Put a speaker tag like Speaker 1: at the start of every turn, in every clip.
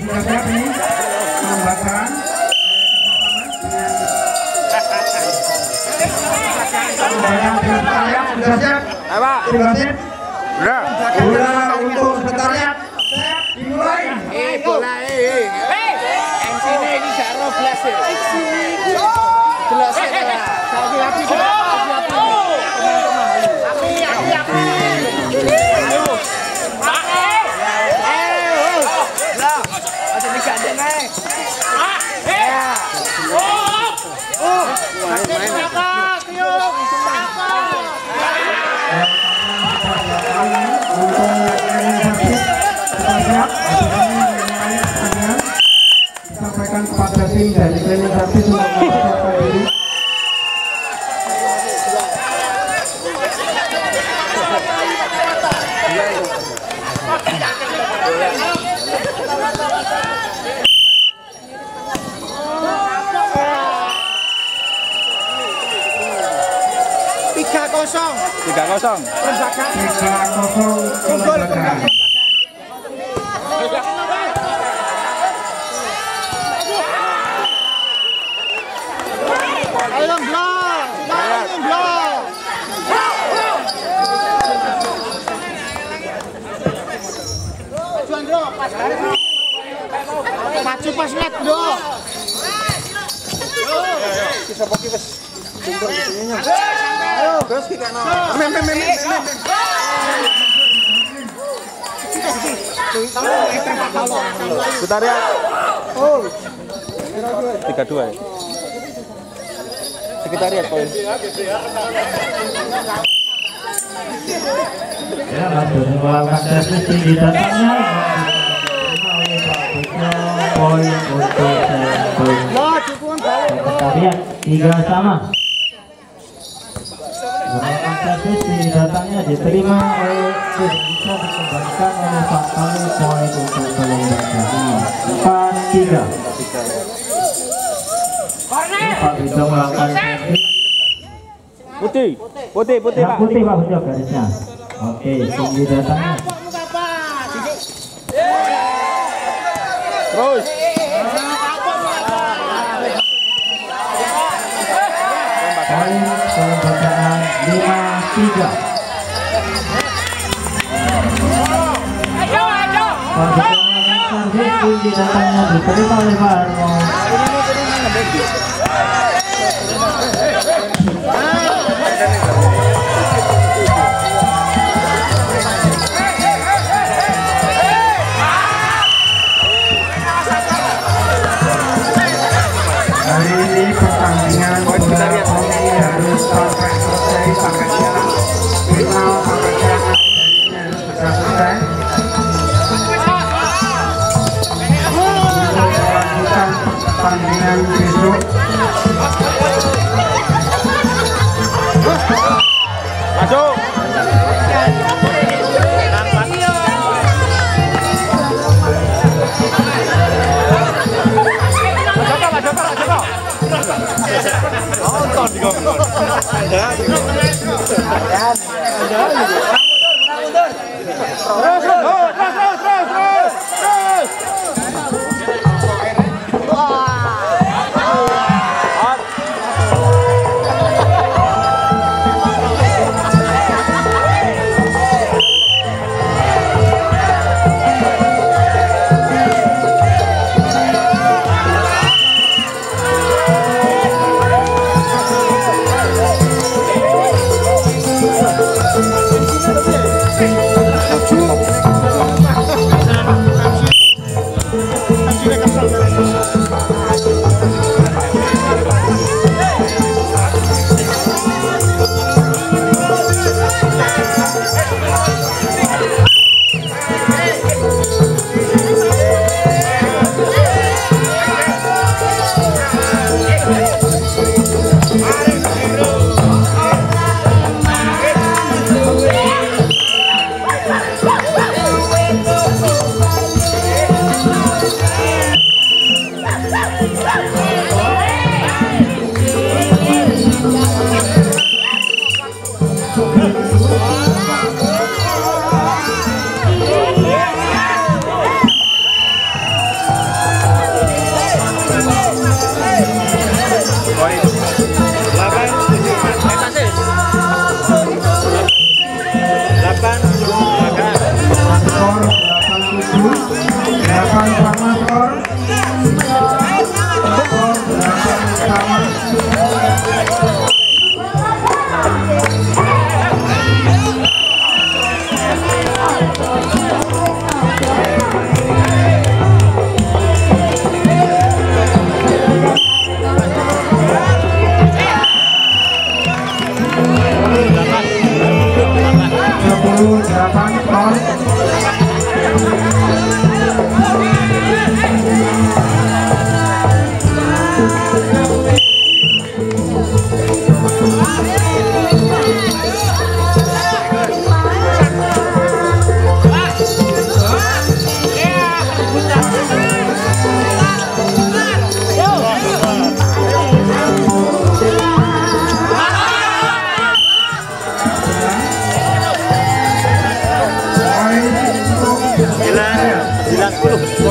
Speaker 1: siap nih menambahkan sudah siap. Bola untuk sekretariat dimulai.
Speaker 2: Bola MC ini jaro blas ya. Jelas ya. Api. Ada di gandeng ae.
Speaker 1: Disampaikan kepada tim dari cleaning service untuk mempersiapkan diri.
Speaker 2: Tiga kosong.
Speaker 3: Maju pas net bro.
Speaker 2: Bisa pakai wes. Ayo, terus kita no. Sekretariat. Oh. 32 ya. Sekretariat poin.
Speaker 1: Ya, masuk melakukan servis tinggi datangnya. Poin untuk sekretariat 3 sama. Melakukan servis tinggi datangnya diterima oleh bisa dikembalikan oleh Pak Kami. Poin untuk kelembagaan 4-3. Pak bisa melakukan servis.
Speaker 2: Putih
Speaker 1: Pak. Putih Pak, betul garisnya. Oke, tinggi datangnya.
Speaker 2: Terus.
Speaker 1: Poin kelembagaan 5-3. Servis tinggi datangnya diterima oleh Pak Armo. Hari ini pertandingan bola voli harus sampai selesai, sampai siang final, sampai siang harus sudah selesai. Untuk melanjutkan pertandingan besok.
Speaker 2: Masuk.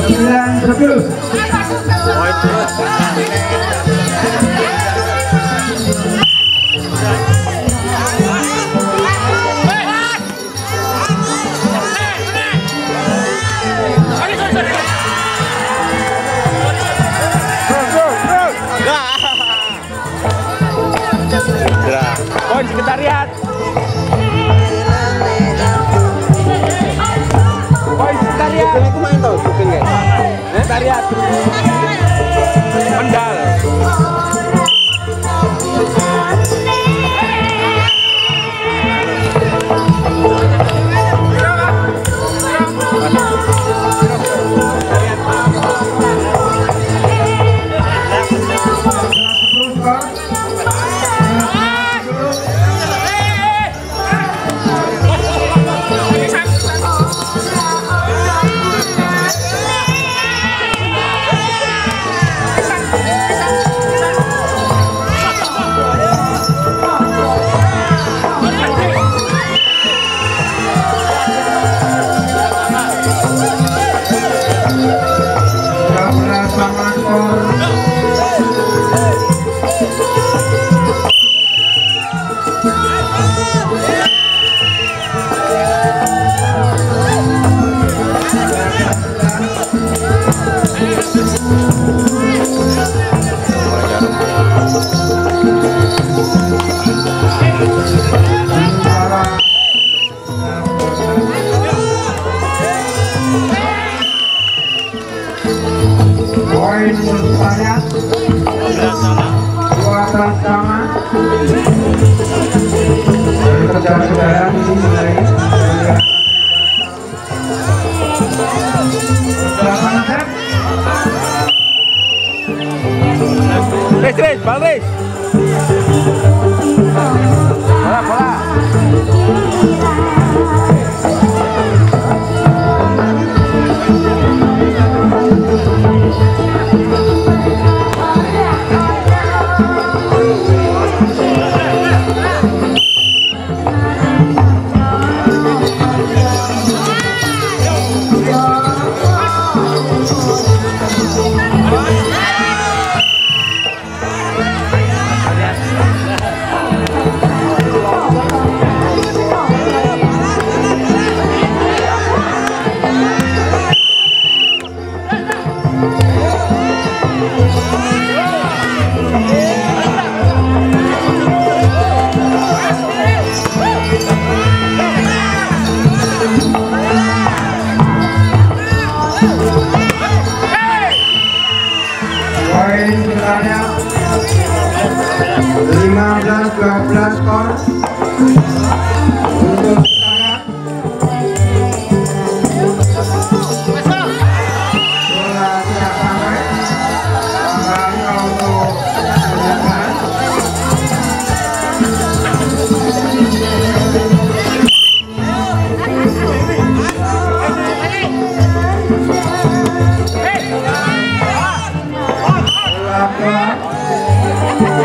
Speaker 1: 9-10.
Speaker 2: Poin terus. Poin sekretariat. Poin sekretariat.
Speaker 4: Aku main tau, bukan guys.
Speaker 2: Sekretariat. Mendal.
Speaker 1: Poin sekretariat 12 sama. Dari saudara-saudara ini mulai
Speaker 2: Res, balik. Bola.
Speaker 1: Poin sekretariat 15-12 skor untuk sekretariat. Bola tidak sampai. Kembali untuk penjagaan.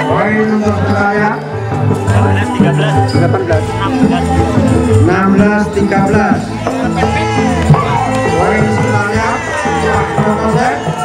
Speaker 1: Poin untuk sekretariat 16-13. Poin sekretariat 40%.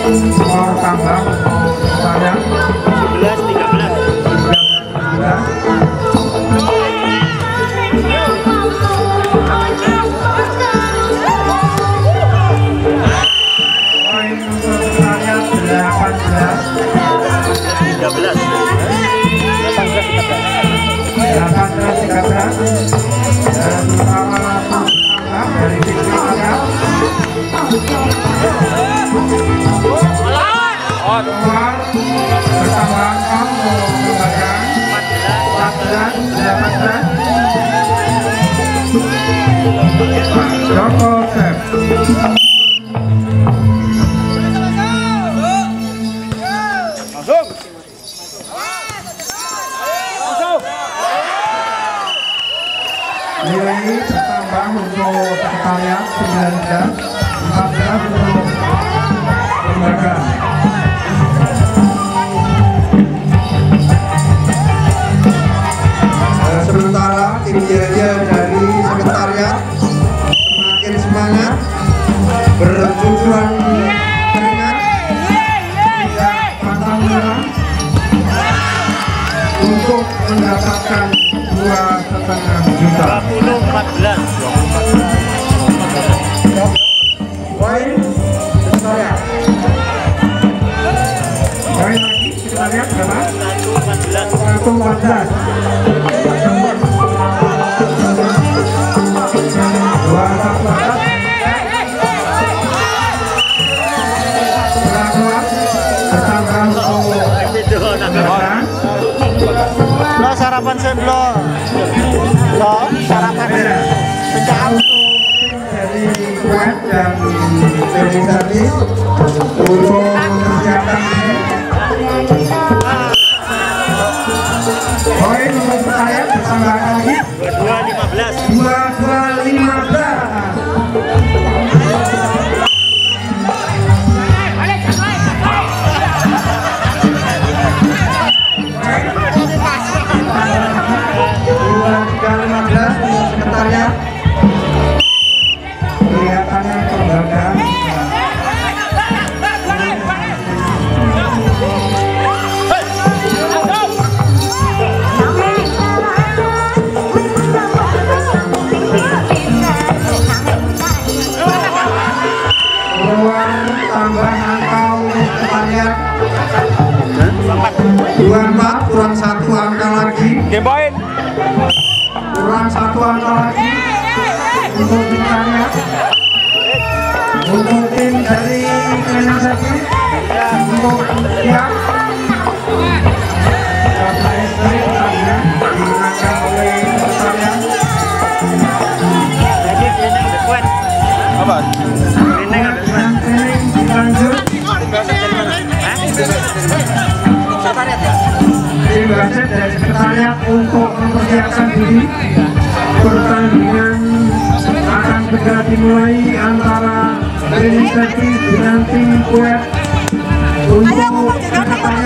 Speaker 1: Skor tambah sekretariat Nilai bertambah untuk sekretariat 9 jam, 14 untuk lembaga. Sementara tim jaja dari sekretariat semakin semangat berjujuran keringat tidak pantang menyerah untuk mendapatkan 2,5 juta.
Speaker 3: 14.
Speaker 1: Poin sekretariat. Poin lagi sekretariat berapa? 1,14. 2,14.
Speaker 3: Lo sarapan seblo. Lo sarapan pencaham.
Speaker 1: Dari Kuwait dan dari servis untuk mempersiapkan ini. Poin untuk saya ditambahkan lagi 22,15. Sekretariat kelihatannya kebanggaan. Ruang tambah angka untuk sekretariat 24 kurang 1 angka lagi.
Speaker 2: Game point.
Speaker 1: Kurang 1 angka lagi untuk sekretariat. Untuk tim dari organisasi untuk siap. Karena istri tanya digunakan oleh sekretariat.
Speaker 3: Jadi training udah kuat.
Speaker 2: Apa?
Speaker 3: Training udah kuat.
Speaker 1: Training dilanjut.
Speaker 3: Sekretariat ya?
Speaker 1: Tim wasit dari sekretariat untuk mempersiapkan diri. Pertandingan akan segera dimulai antara training service dengan tim Kuwait untuk sekretariat.